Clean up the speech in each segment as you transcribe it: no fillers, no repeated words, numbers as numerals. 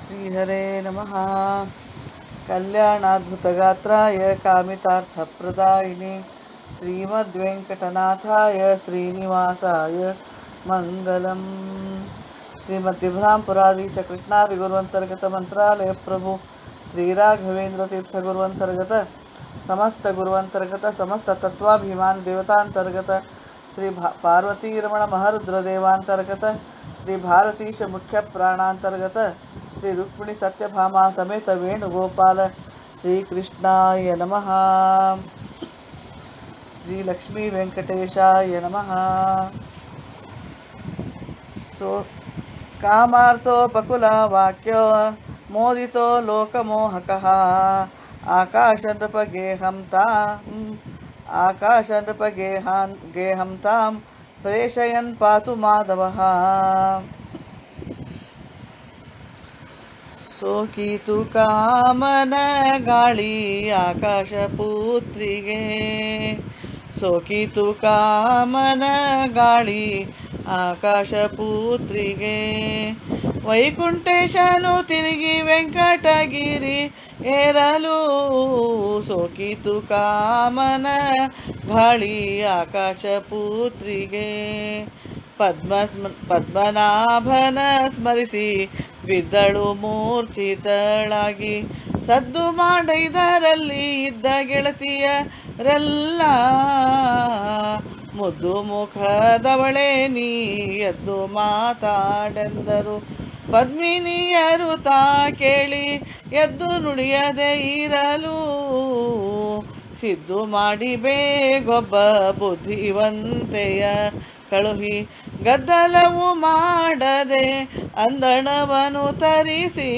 श्रीहरे नमः। कल्याणाद्भुतगात्राय कामितार्थप्रदायिने श्रीमद्वेङ्कटनाथाय श्रीनिवासाय मङ्गलम्। श्रीमद्विभ्रामपुराधीश कृष्णादि गुरुअंतर्गत मंत्रालय प्रभु श्री राघवेंद्र तीर्थ गुरुअंतर्गत समस्त गुरुअंतर्गत समस्त तत्वाभिमान देवतांतर्गत श्री पार्वती रमण महरुद्र देवांतर्गत श्री भारतीश मुख्य प्राणांतर्गत श्री रुक्मिणी सत्यभामा समेत वेणुगोपाल श्री कृष्णाय नमः। श्री लक्ष्मी वेंकटेशाय नमः। कामार्थोपकुला वाक्यो मोदितो लोकमोहकः आकाशनृपगेहं तां प्रेषयन् पातु माधवः। ಸೋಕಿತು ಕಾಮನ ಗಾಳಿ ಆಕಾಶಪುತ್ರಿಗೆ, ಸೋಕಿತು ಕಾಮನ ಗಾಳಿ ಆಕಾಶಪುತ್ರಿಗೆ, ವೈಕುಂಠೇಶನು ತಿರುಗಿ ವೆಂಕಟಗಿರಿ ಏರಲು, ಸೋಕಿತು ಕಾಮನ ಗಾಳಿ ಆಕಾಶಪುತ್ರಿಗೆ. ಪದ್ಮನಾಭನ ಸ್ಮರಿಸಿ ಬಿದ್ದಳು ಮೂರ್ಛಿತಳಾಗಿ, ಸದ್ದು ಮಾಡಿದರಲ್ಲಿ ಇದ್ದ ಗೆಳತಿಯರೆಲ್ಲ, ಮುದ್ದು ಮುಖದವಳೆ ನೀ ಎದ್ದು ಮಾತಾಡೆಂದರು. ಪದ್ಮಿನಿಯರು ತಾ ಕೇಳಿ ಎದ್ದು ನುಡಿಯದೆ ಇರಲು, ಸಿದ್ದು ಮಾಡಿ ಬೇಗೊಬ್ಬ ಬುದ್ಧಿವಂತೆಯ ಕಳುಹಿ, ಗದ್ದಲವು ಮಾಡದೆ ಅಂದಣವನು ತರಿಸಿ,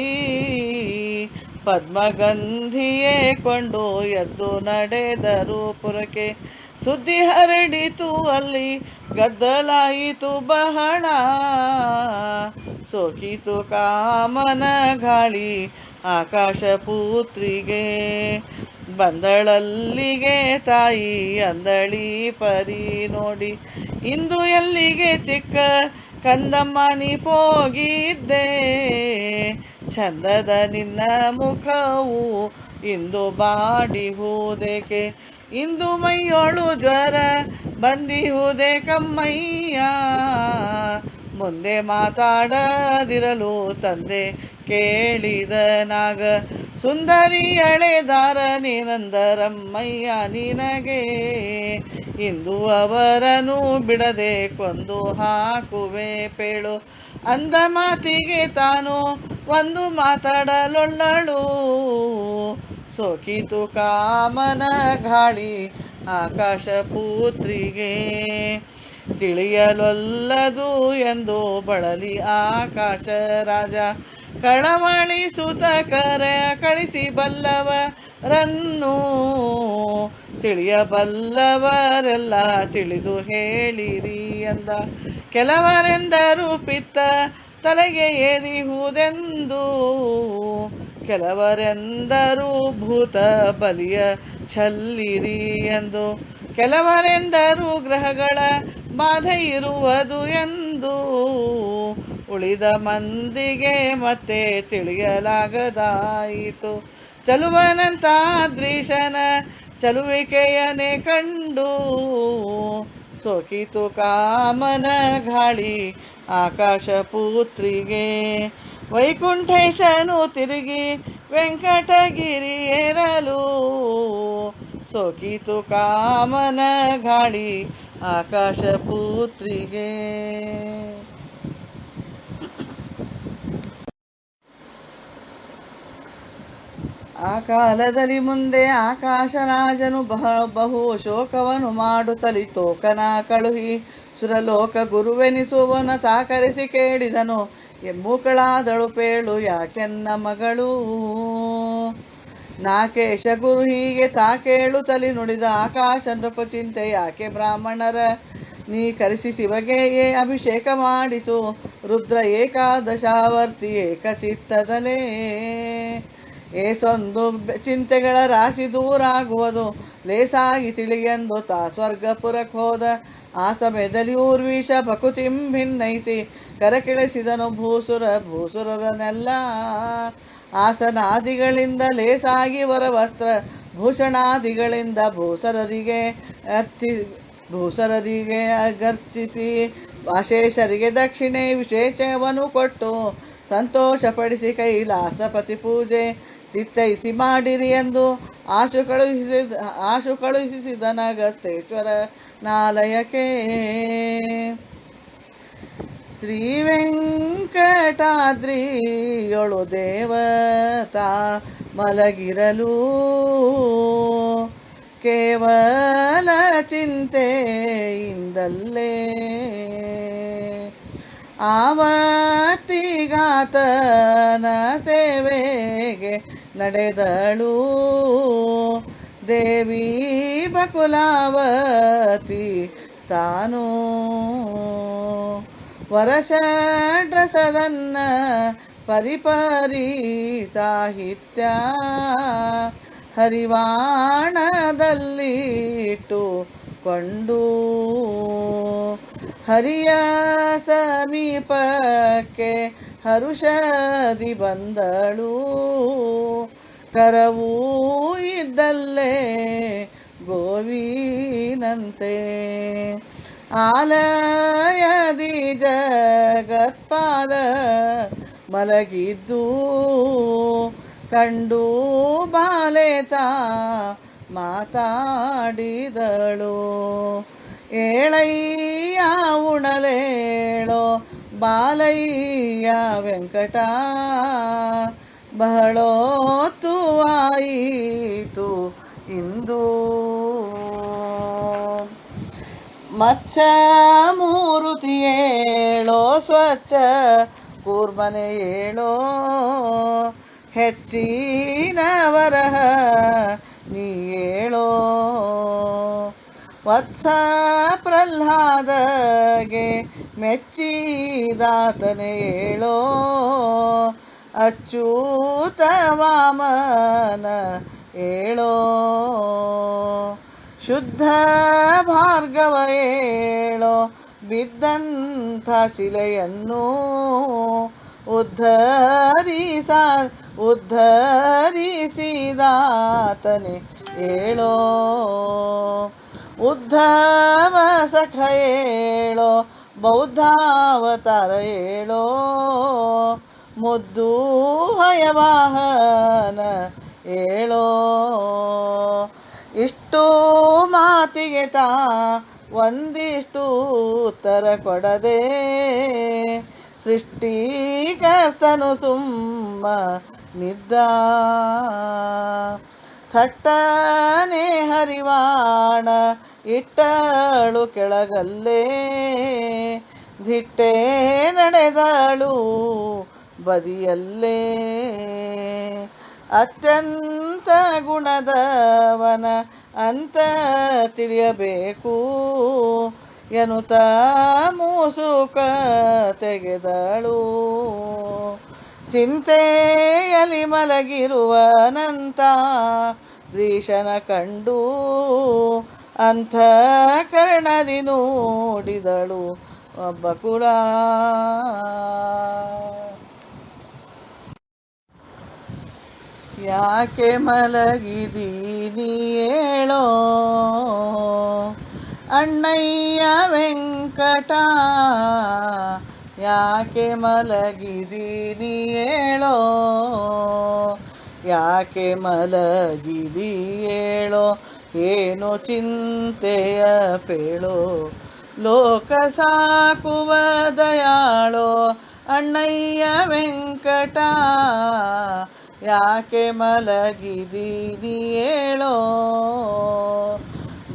ಪದ್ಮಗಂಧಿಯೇ ಕೊಂಡು ಎದ್ದು ನಡೆದರು ಪುರಕ್ಕೆ. ಸುದ್ದಿ ಹರಡಿತು ಅಲ್ಲಿ ಗದ್ದಲಾಯಿತು ಬಹಳ, ಸೋಕಿತು ಕಾಮನ ಗಾಳಿ ಆಕಾಶಪುತ್ರಿಗೆ. ಬಂದಳಲ್ಲಿಗೆ ತಾಯಿ ಅಂದಳಿ ಪರಿ ನೋಡಿ, ಇಂದು ಎಲ್ಲಿಗೆ ಚಿಕ್ಕ ಕಂದಮ್ಮ ನೀ ಹೋಗಿದ್ದೆ, ಚಂದದ ನಿನ್ನ ಮುಖವು ಇಂದು ಬಾಡಿಹುದೇಕೆ, ಇಂದು ಮೈಯೊಳು ಜ್ವರ ಬಂದಿಹುದೇ ಕಮ್ಮಯ್ಯ, ಮುಂದೆ ಮಾತಾಡದಿರಲು ತಂದೆ ಕೇಳಿದನಾಗ, ಸುಂದರಿ ಎಳೆದಾರ ನೀನಂದರಮ್ಮಯ್ಯ ನಿನಗೆ, ಇಂದು ಅವರನ್ನು ಬಿಡದೆ ಕೊಂದು ಹಾಕುವೆ ಪೇಳು, ಅಂದ ಮಾತಿಗೆ ತಾನು ಒಂದು ಮಾತಾಡಲೊಳ್ಳಳು, ಸೋಕಿತು ಕಾಮನ ಗಾಳಿ ಆಕಾಶಪುತ್ರಿಗೆ. ತಿಳಿಯಲೊಲ್ಲದು ಎಂದು ಬಳಲಿ ಆಕಾಶ ರಾಜ, ಕಳವಳಿಸುತ್ತ ಕಳಿಸಿ ಬಲ್ಲವರನ್ನು, ತಿಳಿಯಬಲ್ಲವರೆಲ್ಲ ತಿಳಿದು ಹೇಳಿರಿ ಎಂದ. ಕೆಲವರೆಂದರು ಪಿತ್ತ ತಲೆಗೆ ಏರಿಹುದೆಂದು, ಕೆಲವರೆಂದರು ಭೂತ ಬಲಿಯ ಚೆಲ್ಲಿರಿ ಎಂದು, ಕೆಲವರೆಂದರು ಗ್ರಹಗಳ ಬಾಧೆ ಇರುವುದು ಎಂದು, ಉಳಿದ ಮಂದಿಗೆ ಮತ್ತೆ ತಿಳಿಯಲಾಗದಾಯಿತು. ಚಲುವನಂತಾದ್ರೀಶನ ಚಲುವಿಕೆಯನೆ ಕಂಡು, ಸೋಕಿತು ಕಾಮನ ಗಾಳಿ ಆಕಾಶಪುತ್ರಿಗೆ. ವೈಕುಂಠೇಶನು ತಿರುಗಿ ವೆಂಕಟಗಿರಿ ಏರಲು, ಸೋಕಿತು ಕಾಮನ ಗಾಳಿ ಆಕಾಶಪುತ್ರಿಗೆ. ಆ ಕಾಲದಲ್ಲಿ ಮುಂದೆ ಆಕಾಶರಾಜನು ಬಹು ಶೋಕವನ್ನು ಮಾಡುತ್ತಲಿ ತೋಕನ ಕಳುಹಿ, ಸುರಲೋಕ ಗುರುವೆನಿಸುವನ ತಾಕರಿಸಿ ಕೇಳಿದನು, ಎಮ್ಮೂಕಳಾದಳು ಪೇಳು ಯಾಕೆನ್ನ ಮಗಳು. ನಾಕೇಶ ಗುರು ಹೀಗೆ ತಾ ಕೇಳುತ್ತಲಿ ನುಡಿದ, ಆಕಾಶ ನೃಪ ಚಿಂತೆ ಯಾಕೆ ಬ್ರಾಹ್ಮಣರ ನೀ ಕರೆಸಿ ಶಿವಗೆಯೇ ಅಭಿಷೇಕ ಮಾಡಿಸು, ರುದ್ರ ಏಕಾದಶಾವರ್ತಿ ಏಕಚಿತ್ತದಲೇ. ಏಸೊಂದು ಚಿಂತೆಗಳ ರಾಶಿ ದೂರಾಗುವುದು ಲೇಸಾಗಿ ತಿಳಿಯೆಂದು ತಾ ಸ್ವರ್ಗಪುರಕ್ಕೆ ಹೋದ. ಆ ಸಮಯದಲ್ಲಿ ಊರ್ವೀಶ ಭಕುತಿಂ ಭಿನ್ನೈಸಿ ಕರಕಿಳಿಸಿದನು ಭೂಸುರರನ್ನೆಲ್ಲ. ಆಸನಾದಿಗಳಿಂದ ಲೇಸಾಗಿ ವರವಸ್ತ್ರ ಭೂಷಣಾದಿಗಳಿಂದ ಭೂಸರರಿಗೆ ಅಗರ್ಚಿಸಿ ಅಶೇಷರಿಗೆ ದಕ್ಷಿಣೆ ವಿಶೇಷವನ್ನು ಕೊಟ್ಟು ಸಂತೋಷಪಡಿಸಿ ಕೈಲಾಸಪತಿ ಪೂಜೆ ಚಿತ್ತೈಸಿ ಮಾಡಿರಿ ಎಂದು ಆಶು ಕಳುಹಿಸಿದನಗಸ್ತೇಶ್ವರ ನಾಲಯಕ್ಕೆ. ಶ್ರೀ ವೆಂಕಟಾದ್ರಿಯೊಳು ದೇವತಾ ಮಲಗಿರಲು ಕೇವಲ ಚಿಂತೆಯಿಂದಲ್ಲೇ ಆವತ್ತಿಗಾತನ ಸೇವೆಗೆ ನಡೆದಳು ದೇವಿ ಬಕುಲಾವತಿ ತಾನು. ವರಷಡ್ರಸದನ್ನ ಪರಿಪರಿ ಸಾಹಿತ್ಯ ಹರಿವಾಣದಲ್ಲಿಟ್ಟು ಕೊಂಡು ಹರಿಯ ಸಮೀಪಕ್ಕೆ ಹರುಷದಿ ಬಂದಳು. ಕರವೂ ಇದ್ದಲ್ಲೇ ಗೋವಿನಂತೆ ಆಲಯದಿ ಜಗತ್ಪಾಲ ಮಲಗಿದ್ದು ಕಂಡು ಬಾಲೆತಾ ಮಾತಾಡಿದಳು. ಏಳಯ್ಯ ಉಣಲೇಳೋ ಬಾಲಯ್ಯ ವೆಂಕಟ ಬಹಳೋತ್ತು ಆಯಿತು ಇಂದು. ಮಚ್ಚ ಮೂರುತಿ ಏಳೋ ಸ್ವಚ್ಛ ಕೂರ್ಮನೆ ಏಳೋ ಹೆಚ್ಚಿನ ವರಹ ನೀ ಏಳೋ. ವತ್ಸ ಪ್ರಹ್ಲಾದಗೆ ಮೆಚ್ಚಿದಾತನೆ ಏಳೋ ಅಚ್ಯುತ ವಾಮನ ಏಳೋ. ಶುದ್ಧ ಭಾರ್ಗವ ಏಳೋ ಬಿದ್ದಂಥ ಶಿಲೆಯನ್ನು ಉದ್ಧರಿಸಿದಾತನೆ ಏಳೋ. ಉದ್ಧವ ಸಖ ಏಳೋ ಬೌದ್ಧಾವತಾರ ಏಳೋ ಮುದ್ದು ಹಯವಾಹನ ಏಳೋ. ಇಷ್ಟು ಮಾತಿಗೆ ತಾ ಒಂದಿಷ್ಟು ಉತ್ತರ ಕೊಡದೆ ಸೃಷ್ಟಿಕರ್ತನು ಸುಮ್ಮ ನಿದ್ದ. ಥಟ್ಟನೆ ಹರಿವಾಣ ಇಟ್ಟಳು ಕೆಳಗಲ್ಲೇ ಧಿಟ್ಟೆ ನಡೆದಳು ಬದಿಯಲ್ಲೇ. ಅತ್ಯಂತ ಗುಣದವನ ಅಂತ ತಿಳಿಯಬೇಕು ಎನ್ನುತ್ತ ಮೂಸುಕ ತೆಗೆದಳು. ಚಿಂತೆಯಲ್ಲಿ ಮಲಗಿರುವನಂತ ದ್ರೀಶನ ಕಂಡು ಅಂತಃಕರಣದಿ ನೋಡಿದಳು ಬಕುಳ. ಯಾಕೆ ಮಲಗಿದೀನಿ ಏಳೋ ಅಣ್ಣಯ್ಯ ವೆಂಕಟ, ಯಾಕೆ ಮಲಗಿದೀನಿ ಏಳೋ, ಯಾಕೆ ಮಲಗಿದಿ ಏಳೋ, ಏನು ಚಿಂತೆಯ ಪೇಳೋ, ಲೋಕ ಸಾಕುವ ದಯಾಳೋ ಅಣ್ಣಯ್ಯ ವೆಂಕಟ, ಯಾಕೆ ಮಲಗಿದೀನಿ ಏಳೋ.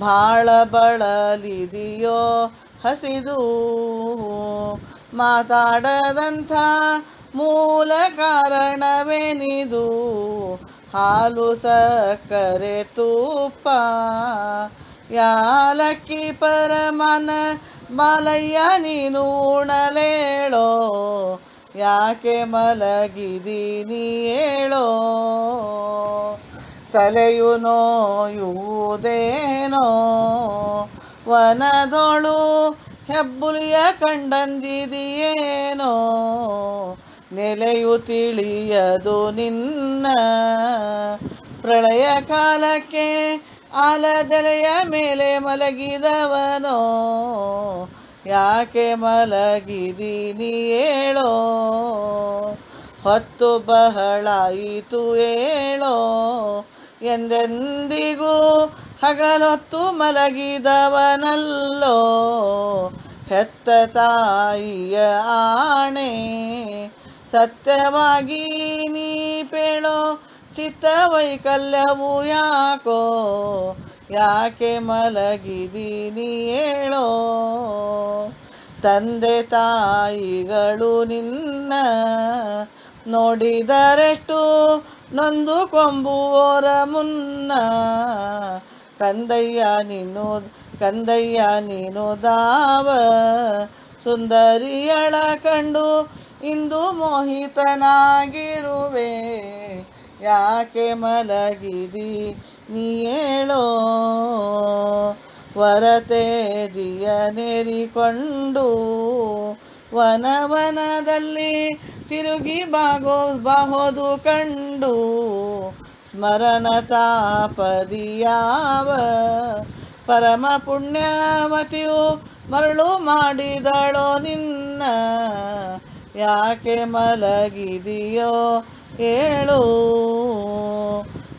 ಭಾಳ ಬಳಲಿದೆಯೋ ಹಸಿದು ಮಾತಾಡದಂಥ ಮೂಲ ಕಾರಣವೇನಿದು, ಹಾಲು ಸಕ್ಕರೆ ತುಪ್ಪ ಯಾಲಕ್ಕಿ ಪರಮನ ಬಾಲಯ್ಯ ನೀನು ಉಣಲೇಳೋ, ಯಾಕೆ ಮಲಗಿದೀನಿ ಏಳೋ. ತಲೆಯು ನೋಯುವುದೇನೋ ವನದೊಳು ಹೆಬ್ಬುಲಿಯ ಕಂಡಂದಿದೆಯೇನೋ ನೆಲೆಯು ತಿಳಿಯದು ನಿನ್ನ. ಪ್ರಳಯ ಕಾಲಕ್ಕೆ ಆಲದೆಲೆಯ ಮೇಲೆ ಮಲಗಿದವನೋ ಯಾಕೆ ಮಲಗಿದೀನಿ ಹೇಳೋ. ಹೊತ್ತು ಬಹಳಾಯಿತು ಹೇಳೋ. ಎಂದೆಂದಿಗೂ ಹಗಲೊತ್ತು ಮಲಗಿದವನಲ್ಲೋ. ಹೆತ್ತ ತಾಯಿಯ ಆಣೆ ಸತ್ಯವಾಗಿ ನೀ ಪೇಳೋ. ಚಿತ್ತ ವೈಕಲ್ಯವು ಯಾಕೋ ಯಾಕೆ ಮಲಗಿದೀನಿ ಹೇಳೋ. ತಂದೆ ತಾಯಿಗಳು ನಿನ್ನ ನೋಡಿದರೆಷ್ಟು ನೊಂದು ಕೊಂಬುವೋರ ಮುನ್ನ. ಕಂದಯ್ಯ ನೀನು ದಾವ ಸುಂದರಿಯಳ ಕಂಡು ಇಂದು ಮೋಹಿತನಾಗಿರುವೆ. ಯಾಕೆ ಮಲಗಿದಿ ನೀ ಹೇಳೋ. ವರತೇಜಿಯ ನೆರಿಕೊಂಡು ವನವನದಲ್ಲಿ ತಿರುಗಿ ಬಾಗೋದು ಕಂಡು. ಸ್ಮರಣ ತಾಪದಿಯಾವ ಪರಮ ಪುಣ್ಯವತಿಯು ಮರಳು ಮಾಡಿದಳೋ ನಿನ್ನ. ಯಾಕೆ ಮಲಗಿದೆಯೋ ಹೇಳು.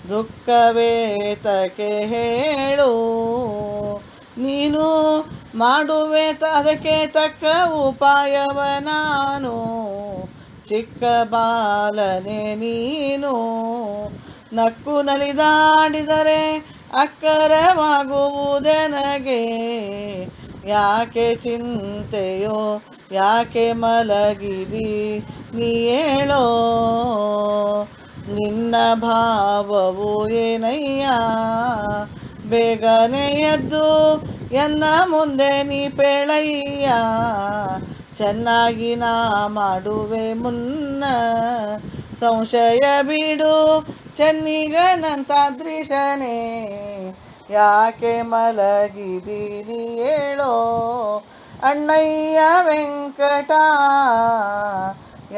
ದುಃಖವೇತಕ್ಕೆ ಹೇಳು. ನೀನು ಮಾಡುವೆ ಅದಕ್ಕೆ ತಕ್ಕ ಉಪಾಯವ ನಾನು. ಚಿಕ್ಕ ಬಾಲನೆ ನೀನು ನಕ್ಕು ನಲಿದಾಡಿದರೆ ಅಕ್ಕರವಾಗುವುದೆನಗೆ. ಯಾಕೆ ಚಿಂತೆಯೋ ಯಾಕೆ ಮಲಗಿದಿ ನೀ ಹೇಳೋ. ನಿನ್ನ ಭಾವವು ಏನಯ್ಯ ಬೇಗನೆ ಎದ್ದು ಎನ್ನ ಮುಂದೆ ನೀ ಪೇಳಯ್ಯ. ಚೆನ್ನಾಗಿ ನಾ ಮಾಡುವೆ ಮುನ್ನ ಸಂಶಯ ಬಿಡು ಚೆನ್ನಿಗನಂತಾದ್ರಿಶನೇ. ಯಾಕೆ ಮಲಗಿದೀನಿ ಹೇಳೋ. ಅಣ್ಣಯ್ಯ ವೆಂಕಟ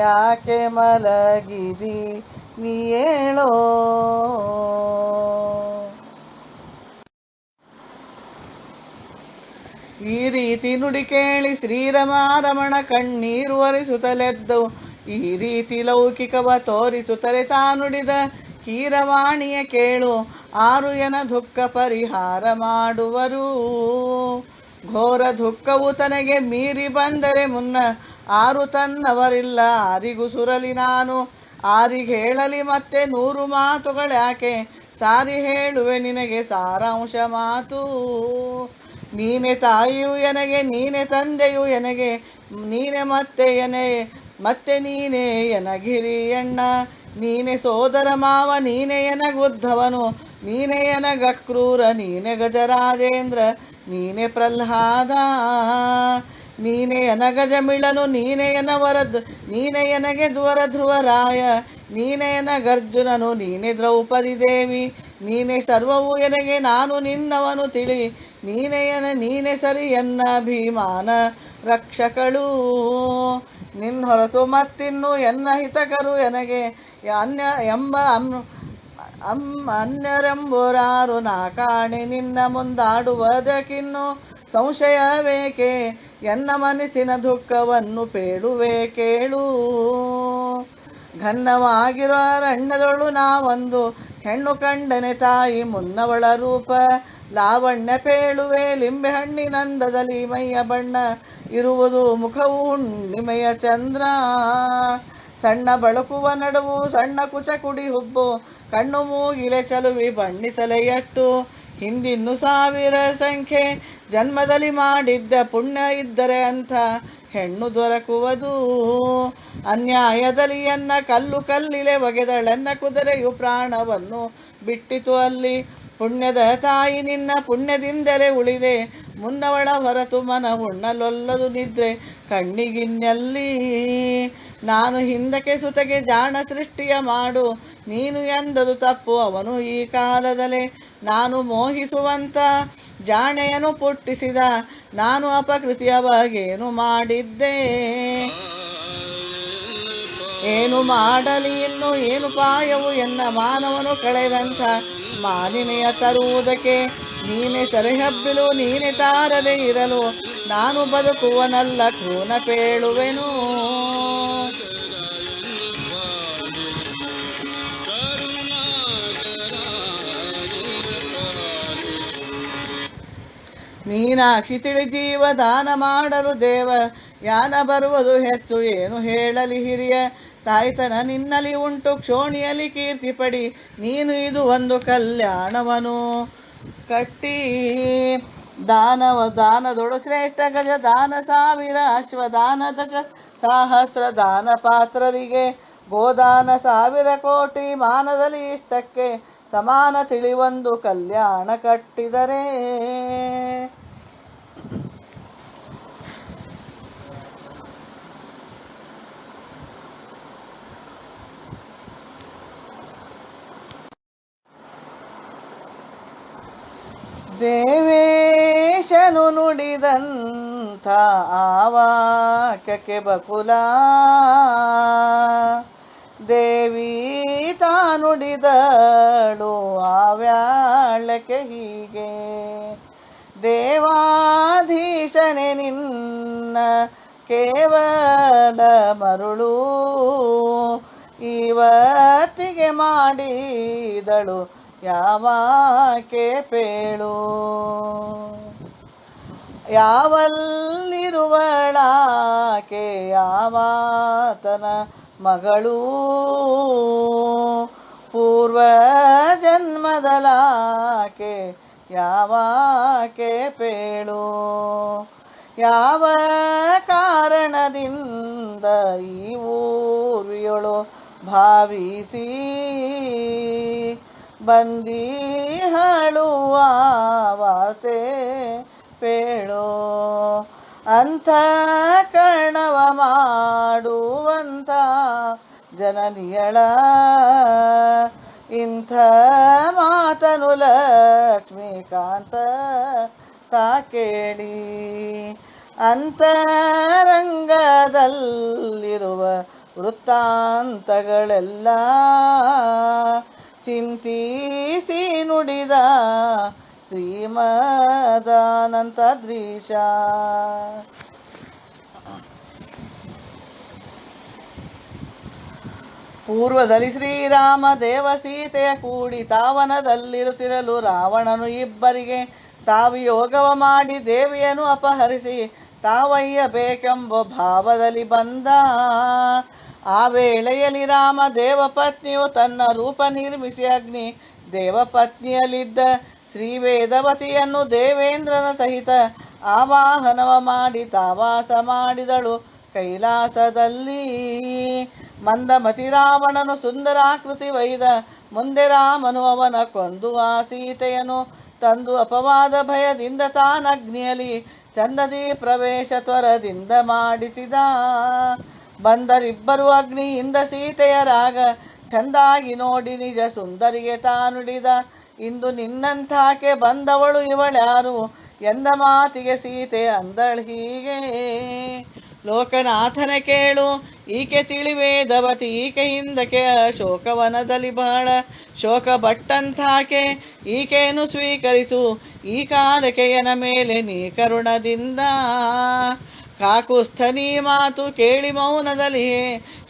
ಯಾಕೆ ಮಲಗಿದಿ ನೀ ಹೇಳೋ. ಈ ರೀತಿ ನುಡಿ ಕೇಳಿ ಶ್ರೀರಮಾರಮಣ ಕಣ್ಣೀರು ಒರೆಸುತ್ತಲೆದ್ದವು. ಈ ರೀತಿ ಲೌಕಿಕವ ತೋರಿಸುತ್ತಲೆ ತಾನುಡಿದ ಕೀರವಾಣಿಯ ಕೇಳು. ಆರು ಎನ ದುಃಖ ಪರಿಹಾರ ಮಾಡುವರು. ಘೋರ ದುಃಖವು ತನಗೆ ಮೀರಿ ಬಂದರೆ ಮುನ್ನ ಆರು ತನ್ನವರಿಲ್ಲ ಆರಿಗೂ ಸುರಲಿ ನಾನು. ಆರಿಗೆ ಹೇಳಲಿ ಮತ್ತೆ 100 ಮಾತುಗಳ್ಯಾಕೆ ಸಾರಿ ಹೇಳುವೆ ನಿನಗೆ ಸಾರಾಂಶ ಮಾತು. ನೀನೆ ತಾಯಿಯು ಎನಗೆ ನೀನೆ ತಂದೆಯು ಎನಗೆ ನೀನೆ ಮತ್ತೆ ನೀನೆ ಎನಗಿರಿಯಣ್ಣ. ನೀನೆ ಸೋದರ ಮಾವ ನೀನೆ ಎನಗುದ್ದವನು ನೀನೆ ಎನಗಕ್ರೂರ ನೀನೆ ಗಜರಾಜೇಂದ್ರ ನೀನೆ ಪ್ರಹ್ಲಾದ. ನೀನೆ ಎನಗಜಮಿಳನು ನೀನೆ ನೀನೆ ಎನಗೆ ಧ್ರುವರಾಯ. ನೀನೆ ಎನಗರ್ಜುನನು ನೀನೆ ದ್ರೌಪದಿ ದೇವಿ. ನೀನೆ ಸರ್ವವು ಎನಗೆ ನಾನು ನಿನ್ನವನು ತಿಳಿ. ನೀನೆ ಸರಿ ಎನ್ನ ಅಭಿಮಾನ ರಕ್ಷಕಳು. ನಿನ್ನ ಹೊರತು ಮತ್ತಿನ್ನು ಎನ್ನ ಹಿತಕರು ಎನಗೆ ಅನ್ಯರೆಂಬುರಾರು ನಾ ಕಾಣೆ. ನಿನ್ನ ಮುಂದಾಡುವುದಕ್ಕಿನ್ನು ಸಂಶಯವೇಕೆ. ಎನ್ನ ಮನಸ್ಸಿನ ದುಃಖವನ್ನು ಪೇಳುವೆ ಕೇಳು. ಘನ್ನವಾಗಿರುವ ಅರಣ್ಯದೊಳು ನಾವೊಂದು ಹೆಣ್ಣು ಕಂಡನೆ ತಾಯಿ ಮುನ್ನವಳ ರೂಪ. ಲಾವಣ್ಯ ಪೇಳುವೆ ಲಿಂಬೆ ಹಣ್ಣಿನಂದದಲ್ಲಿ ಮೈಯ ಬಣ್ಣ ಇರುವುದು ಮುಖವು ಹುಣ್ಣಿಮೆಯ ಚಂದ್ರ. ಸಣ್ಣ ಬಳಕುವ ನಡುವು ಸಣ್ಣ ಕುಚ ಕುಡಿ ಹುಬ್ಬು ಕಣ್ಣು ಮೂಗಿಲೆ ಚಲುವಿ ಬಣ್ಣಿಸಲೆಯಟ್ಟು. ಹಿಂದಿನ್ನು 1000 ಸಂಖ್ಯೆ ಜನ್ಮದಲ್ಲಿ ಮಾಡಿದ್ದ ಪುಣ್ಯ ಇದ್ದರೆ ಅಂಥ ಹೆಣ್ಣು ದೊರಕುವುದು. ಅನ್ಯಾಯದಲ್ಲಿ ಎನ್ನ ಕಲ್ಲಿಲೆ ಒಗೆದಳೆನ್ನ ಕುದುರೆಯು ಪ್ರಾಣವನ್ನು ಬಿಟ್ಟಿತು ಅಲ್ಲಿ. ಪುಣ್ಯದ ತಾಯಿ ನಿನ್ನ ಪುಣ್ಯದಿಂದಲೇ ಉಳಿದೆ ಮುನ್ನವಳ ಹೊರತು ಮನ ಉಣ್ಣಲೊಲ್ಲದು ನಿದ್ರೆ ಕಣ್ಣಿಗಿನ್ನಲ್ಲಿ. ನಾನು ಹಿಂದಕ್ಕೆ ಸುತಗೆ ಜಾಣ ಸೃಷ್ಟಿಯ ಮಾಡು ನೀನು ಎಂದದು ತಪ್ಪು ಅವನು ಈ ಕಾಲದಲ್ಲೇ. ನಾನು ಮೋಹಿಸುವಂತ ಜಾಣೆಯನ್ನು ಪುಟ್ಟಿಸಿದ ನಾನು ಅಪಕೃತಿಯ ಬಗೇನು ಮಾಡಿದ್ದೆ, ಏನು ಮಾಡಲಿ ಇನ್ನು ಏನು ಪಾಯವು ಎನ್ನ ಮಾನವನು ಕಳೆದಂಥ ಮಾಲಿನೆಯ ತರುವುದಕ್ಕೆ. ನೀನೆ ಸೆರೆಹಬ್ಬಿಲು ನೀನೆ ತಾರದೆ ಇರಲು ನಾನು ಬದುಕುವನಲ್ಲ ಕ್ರೂನ ಪೇಳುವೆನು. ಮೀನಾಕ್ಷಿ ತಿಳಿ ಜೀವ ದಾನ ಮಾಡಲು ದೇವ ಯಾನ ಬರುವುದು ಹೆಚ್ಚು, ಏನು ಹೇಳಲಿ ಹಿರಿಯ ತಾಯ್ತನ ನಿನ್ನಲ್ಲಿ ಉಂಟು ಕ್ಷೋಣಿಯಲ್ಲಿ ಕೀರ್ತಿ ಪಡಿ. ನೀನು ಇದು ಒಂದು ಕಲ್ಯಾಣವನು ಕಟ್ಟಿ. ದಾನದೊಡು ಶ್ರೇಷ್ಠ ಗಜ ದಾನ 1000 ಅಶ್ವದಾನ ದಶ ಸಹಸ್ರ ದಾನ ಪಾತ್ರರಿಗೆ. ಗೋದಾನ 1000 ಕೋಟಿ ಮಾನದಲ್ಲಿ ಇಷ್ಟಕ್ಕೆ ಸಮಾನ ತಿಳಿ ಒಂದು ಕಲ್ಯಾಣ ಕಟ್ಟಿದರೆ. ದೇವೇಶನು ನುಡಿದಂಥ ಆವಾಕ್ಯಕ್ಕೆ ಬಕುಲ ದೇವಿ ತಾನುಡಿದಳು ಆವ್ಯಾಳಕ್ಕೆ ಹೀಗೆ. ದೇವಾಧೀಶನೆ ನಿನ್ನ ಕೇವಲ ಮರುಳು ಇವತ್ತಿಗೆ ಮಾಡಿದಳು ಯಾವಾಕೆ ಪೇಳು. ಯಾವಲ್ಲಿರುವಳಾಕೆ ಯಾವಾತನ ಮಗಳು ಪೂರ್ವ ಜನ್ಮದಲಾಕೆ ಯಾವಾಕೆ ಪೇಳು. ಯಾವ ಕಾರಣದಿಂದ ಈ ಊರಿಯೊಳು ಭಾವಿಸಿ ಬಂದಿಹಳುವ ವಾರ್ತೆ ಪೇಳೋ. ಅಂಥ ಕರ್ಣವ ಮಾಡುವಂಥ ಜನನಿಯಳ ಇಂಥ ಮಾತನು ಲಕ್ಷ್ಮೀಕಾಂತ ತಾ ಕೇಳಿ. ಅಂತರಂಗದಲ್ಲಿರುವ ವೃತ್ತಾಂತಗಳೆಲ್ಲ ಚಿಂತಿಸಿ ನುಡಿದ ಶ್ರೀಮದಾನಂತದ್ರೀಶ. ಪೂರ್ವದಲ್ಲಿ ಶ್ರೀರಾಮ ದೇವ ಸೀತೆಯ ಕೂಡಿ ತಾವನದಲ್ಲಿರುತ್ತಿರಲು ರಾವಣನು ಇಬ್ಬರಿಗೆ ತಾವಿಯೋಗವ ಮಾಡಿ ದೇವಿಯನ್ನು ಅಪಹರಿಸಿ ತಾವಯ್ಯಬೇಕೆಂಬ ಭಾವದಲ್ಲಿ ಬಂದ. ಆ ವೇಳೆಯಲ್ಲಿ ರಾಮ ದೇವಪತ್ನಿಯು ತನ್ನ ರೂಪ ನಿರ್ಮಿಸಿ ಅಗ್ನಿ ದೇವಪತ್ನಿಯಲ್ಲಿದ್ದ ಶ್ರೀ ವೇದವತಿಯನ್ನು ದೇವೇಂದ್ರನ ಸಹಿತ ಆವಾಹನವ ಮಾಡಿ ತಾವಾಸ ಮಾಡಿದಳು ಕೈಲಾಸದಲ್ಲಿ. ಮಂದಮತಿ ರಾವಣನು ಸುಂದರಾಕೃತಿ ವೈದ ಮುಂದೆ ರಾಮನು ಅವನ ಕೊಂದು ಆ ಸೀತೆಯನ್ನು ತಂದು ಅಪವಾದ ಭಯದಿಂದ ತಾನಗ್ನಿಯಲಿ ಚಂದದಿ ಪ್ರವೇಶ ತ್ವರದಿಂದ ಮಾಡಿಸಿದ. ಬಂದರಿಬ್ಬರು ಅಗ್ನಿಯಿಂದ ಸೀತೆಯರಾಗ ಚಂದಾಗಿ ನೋಡಿ ನಿಜ ಸುಂದರಿಗೆ ತಾನುಡಿದ. ಇಂದು ನಿನ್ನಂತಾಕೆ ಬಂದವಳು ಇವಳ್ಯಾರು ಎಂದ ಮಾತಿಗೆ ಸೀತೆ ಅಂದಳು ಹೀಗೆ. ಲೋಕನಾಥನ ಕೇಳು ಈಕೆ ತಿಳಿವೇದವತಿ ಈಕೆ ಹಿಂದಕ್ಕೆ ಶೋಕವನದಲ್ಲಿ ಬಹಳ ಶೋಕ ಬಟ್ಟಂತಾಕೆ ಈಕೆಯನ್ನು ಸ್ವೀಕರಿಸು ಈ ಕಾಲಕೆಯನ ಮೇಲೆ ನೀ ಕರುಣದಿಂದ. ಕಾಕುಸ್ಥನೀ ಮಾತು ಕೇಳಿ ಮೌನದಲ್ಲಿ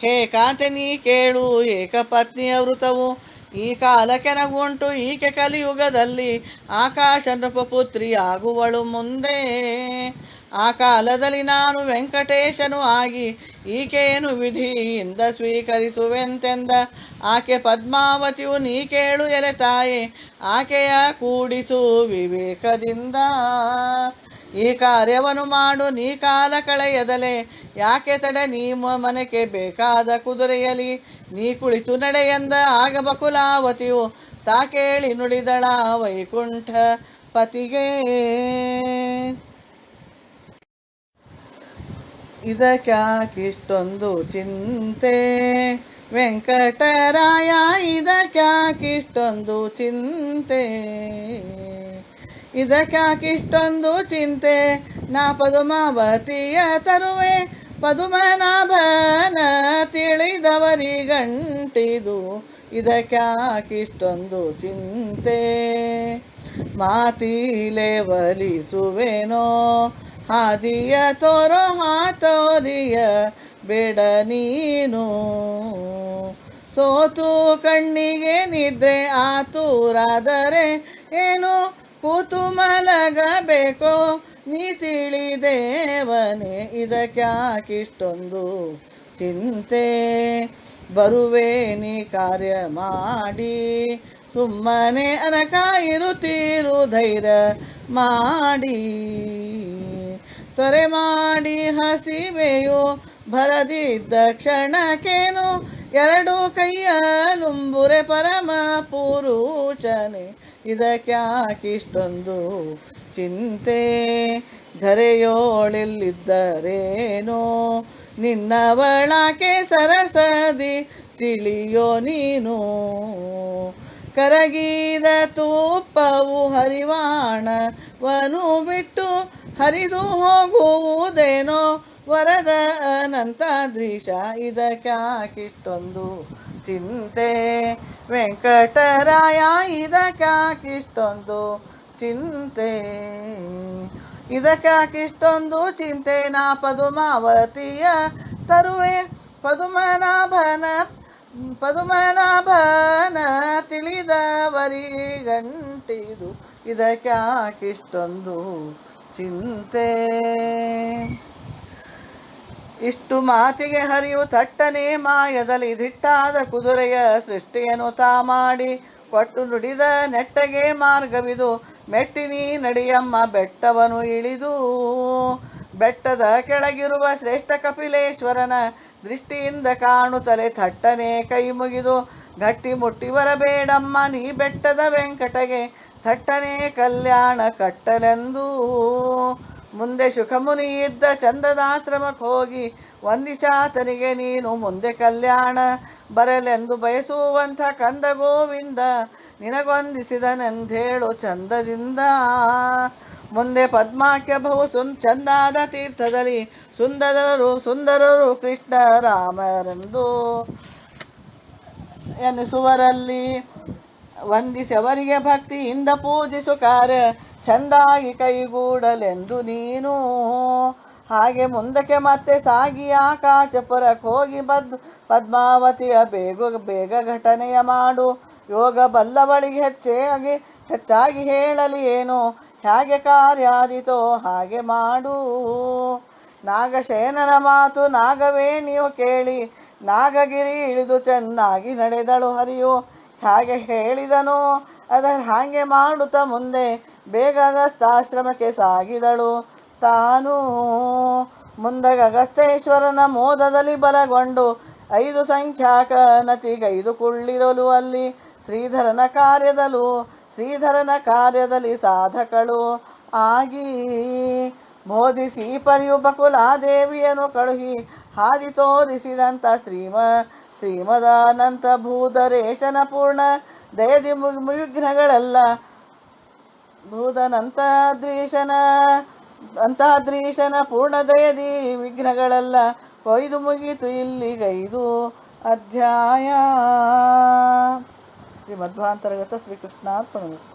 ಹೇ ಕಾಂತೆ ನೀ ಕೇಳು ಏಕಪತ್ನಿಯ ವೃತವು ಈ ಕಾಲಕ್ಕೆನಗುಂಟು ಈಕೆ ಕಲಿಯುಗದಲ್ಲಿ ಆಕಾಶ ನೃಪಪುತ್ರಿ ಆಗುವಳು ಮುಂದೆ. ಆ ಕಾಲದಲ್ಲಿ ನಾನು ವೆಂಕಟೇಶನು ಆಗಿ ಈಕೆಯನ್ನು ವಿಧಿಯಿಂದ ಸ್ವೀಕರಿಸುವೆಂತೆಂದ. ಆಕೆ ಪದ್ಮಾವತಿಯು ನೀ ಕೇಳು ಎಲೆ ತಾಯೆ ಆಕೆಯ ಕೂಡಿಸು ವಿವೇಕದಿಂದ. ಈ ಕಾರ್ಯವನ್ನು ಮಾಡು ನೀ ಕಾಲ ಕಳೆಯದಲೆ ಯಾಕೆ ತಡೆ ನೀ ಮನೆಗೆ ಬೇಕಾದ ಕುದುರೆಯಲಿ ನೀ ಕುಳಿತು ನಡೆಯಂದ. ಆಗ ಬಕುಲಾವತಿಯು ತಾ ಕೇಳಿ ನುಡಿದಳ ವೈಕುಂಠ ಪತಿಗೆ. ಇದಕ್ಯಾಕಿಷ್ಟೊಂದು ಚಿಂತೆ ವೆಂಕಟರಾಯ ಇದಕ್ಯಾಕಿಷ್ಟೊಂದು ಚಿಂತೆ ಇದಕ್ಯಾಕಿಷ್ಟೊಂದು ಚಿಂತೆ ನಾ ಪದುಮಾವತಿಯ ತರುವೆ ಪದುಮನಾಭನ ತಿಳಿದವರಿಗಂಟಿದು ಇದಕ್ಯಾಕಿಷ್ಟೊಂದು ಚಿಂತೆ. ಮಾತಿಲೆ ಒಲಿಸುವೆನೋ ಹಾದಿಯ ತೋರೋ ಹಾತೋರಿಯ ಬೇಡ ನೀನು. ಸೋತು ಕಣ್ಣಿಗೆ ನಿದ್ರೆ ಆತುರಾದರೆ ಏನು ಕೂತು ಮಲಗಬೇಕೋ ನೀ ತಿಳಿದೇವನೇ ಇದಕ್ಯಾಕಿಷ್ಟೊಂದು ಚಿಂತೆ. ಬರುವೆ ನೀ ಕಾರ್ಯ ಮಾಡಿ ಸುಮ್ಮನೆ ಅನಕ ಇರುತ್ತೀರು ಧೈರ್ಯ ಮಾಡಿ. ತೊರೆ ಮಾಡಿ ಹಸಿವೆಯು ಭರದಿದ್ದ ಕ್ಷಣಕ್ಕೇನು ಎರಡು ಕೈಯಲುಂಬುರೆ ಪರಮ ಪುರುಷನೇ ಇದಕ್ಯಾಕಿಷ್ಟೊಂದು ಚಿಂತೆ. ಧರೆಯೋಳಿಲ್ಲಿದ್ದರೇನೋ ನಿನ್ನವಳಾಕೆ ಸರಸದಿ ತಿಳಿಯೋ ನೀನು. ಕರಗಿದ ತುಪ್ಪವು ಹರಿವಾಣವನು ಬಿಟ್ಟು ಹರಿದು ಹೋಗುವುದೇನೋ ವರದ ಅನಂತಾದ್ರೀಶ ಇದಕ್ಯಾಕಿಷ್ಟೊಂದು ಚಿಂತೆ. ವೆಂಕಟರಾಯ ಇದಕ್ಯಾಕಿಷ್ಟೊಂದು ಚಿಂತೆ. ಇದಕ್ಯಾಕಿಷ್ಟೊಂದು ಚಿಂತೆ. ನಾ ಪದುಮಾವತಿಯ ತರುವೆ ಪದುಮನಾಭನ ತಿಳಿದವರಿಗಂಟಿದು ಇದಕ್ಯಾಕಿಷ್ಟೊಂದು ಚಿಂತೆ. ಇಷ್ಟು ಮಾತಿಗೆ ಹರಿಯು ತಟ್ಟನೆ ಮಾಯದಲ್ಲಿ ದಿಟ್ಟಾದ ಕುದುರೆಯ ಸೃಷ್ಟಿಯನ್ನು ತಾ ಮಾಡಿ ಕೊಟ್ಟು ನುಡಿದ ನೆಟ್ಟಗೆ ಮಾರ್ಗವಿದು ಮೆಟ್ಟಿನಿ ನಡಿಯಮ್ಮ ಬೆಟ್ಟವನು ಇಳಿದು. ಬೆಟ್ಟದ ಕೆಳಗಿರುವ ಶ್ರೇಷ್ಠ ಕಪಿಲೇಶ್ವರನ ದೃಷ್ಟಿಯಿಂದ ಕಾಣುತ್ತಲೇ ಥಟ್ಟನೆ ಕೈ ಮುಗಿದು ಗಟ್ಟಿ ಮುಟ್ಟಿ ಬರಬೇಡಮ್ಮ ನೀ ಬೆಟ್ಟದ ವೆಂಕಟಗೆ ಥಟ್ಟನೆ ಕಲ್ಯಾಣ ಕಟ್ಟಲೆಂದು. ಮುಂದೆ ಶುಕಮುನಿ ಇದ್ದ ಚಂದದಾಶ್ರಮಕ್ಕೆ ಹೋಗಿ ವಂದಿಸಾತನಿಗೆ ನೀನು ಮುಂದೆ ಕಲ್ಯಾಣ ಬರಲೆಂದು ಬಯಸುವಂಥ ಕಂದ ಗೋವಿಂದ ನಿನಗೊಂದಿಸಿದನೆಂದೇಳು ಚಂದದಿಂದ. ಮುಂದೆ ಪದ್ಮಾಖ್ಯ ಬಹು ಚಂದಾದ ತೀರ್ಥದಲ್ಲಿ ಸುಂದರರು ಕೃಷ್ಣ ರಾಮರೆಂದು ಎನಿಸುವರಲ್ಲಿ ವಂದಿಸಿ ಅವರಿಗೆ ಭಕ್ತಿಯಿಂದ ಪೂಜಿಸು ಕಾರ್ಯ ಚಂದಾಗಿ ಕೈಗೂಡಲೆಂದು ನೀನು. ಹಾಗೆ ಮುಂದಕ್ಕೆ ಮತ್ತೆ ಸಾಗಿ ಆಕಾಶಪುರಕ್ಕೆ ಹೋಗಿ ಪದ್ಮಾವತಿಯ ಬೇಗ ಘಟನೆಯ ಮಾಡು. ಯೋಗ ಬಲ್ಲವಳಿಗೆ ಹೆಚ್ಚಾಗಿ ಹೇಳಲಿ ಏನು ಹೇಗೆ ಕಾರ್ಯಾದಿತೋ ಹಾಗೆ ಮಾಡು. ನಾಗಶಯನನ ಮಾತು ನಾಗವೇಣಿಯು ಕೇಳಿ ನಾಗಗಿರಿ ಇಳಿದು ಚೆನ್ನಾಗಿ ನಡೆದಳು ಹರಿಯು. ಹಾಗೆ ಹೇಳಿದನು ಅದರ ಹಾಗೆ ಮಾಡುತ್ತಾ ಮುಂದೆ ಬೇಗ ಅಗಸ್ತ್ಯಾಶ್ರಮಕ್ಕೆ ಸಾಗಿದಳು ತಾನು. ಮುಂದೆ ಅಗಸ್ತ್ಯೇಶ್ವರನ ಮೋದದಲ್ಲಿ ಬಲಗೊಂಡು 5 ಸಂಖ್ಯಾಕ ನತಿಗೈದು ಕುಳ್ಳಿರಲು ಅಲ್ಲಿ ಶ್ರೀಧರನ ಕಾರ್ಯದಲ್ಲಿ ಸಾಧಕಳು ಆಗಿ ಬೋಧಿಸಿ ಪರಿಯು ಬಕುಲಾದೇವಿಯನ್ನು ಕಳುಹಿ ಹಾದಿ ತೋರಿಸಿದಂತ ಶ್ರೀಮದಾನಂತ ಭೂಧರೇಶನ ಪೂರ್ಣ ದಯದಿ ವಿಘ್ನಗಳೆಲ್ಲ ಅಂತದ್ರೀಶನ ಪೂರ್ಣ ದಯದಿ ವಿಘ್ನಗಳೆಲ್ಲ ಕೊಯ್ದು ಮುಗಿತು ಇಲ್ಲಿಗೈದು ಅಧ್ಯಾಯ. ಶ್ರೀಮಧ್ವಾಂತರ್ಗತ ಶ್ರೀಕೃಷ್ಣಾರ್ಪಣಮಸ್ತು.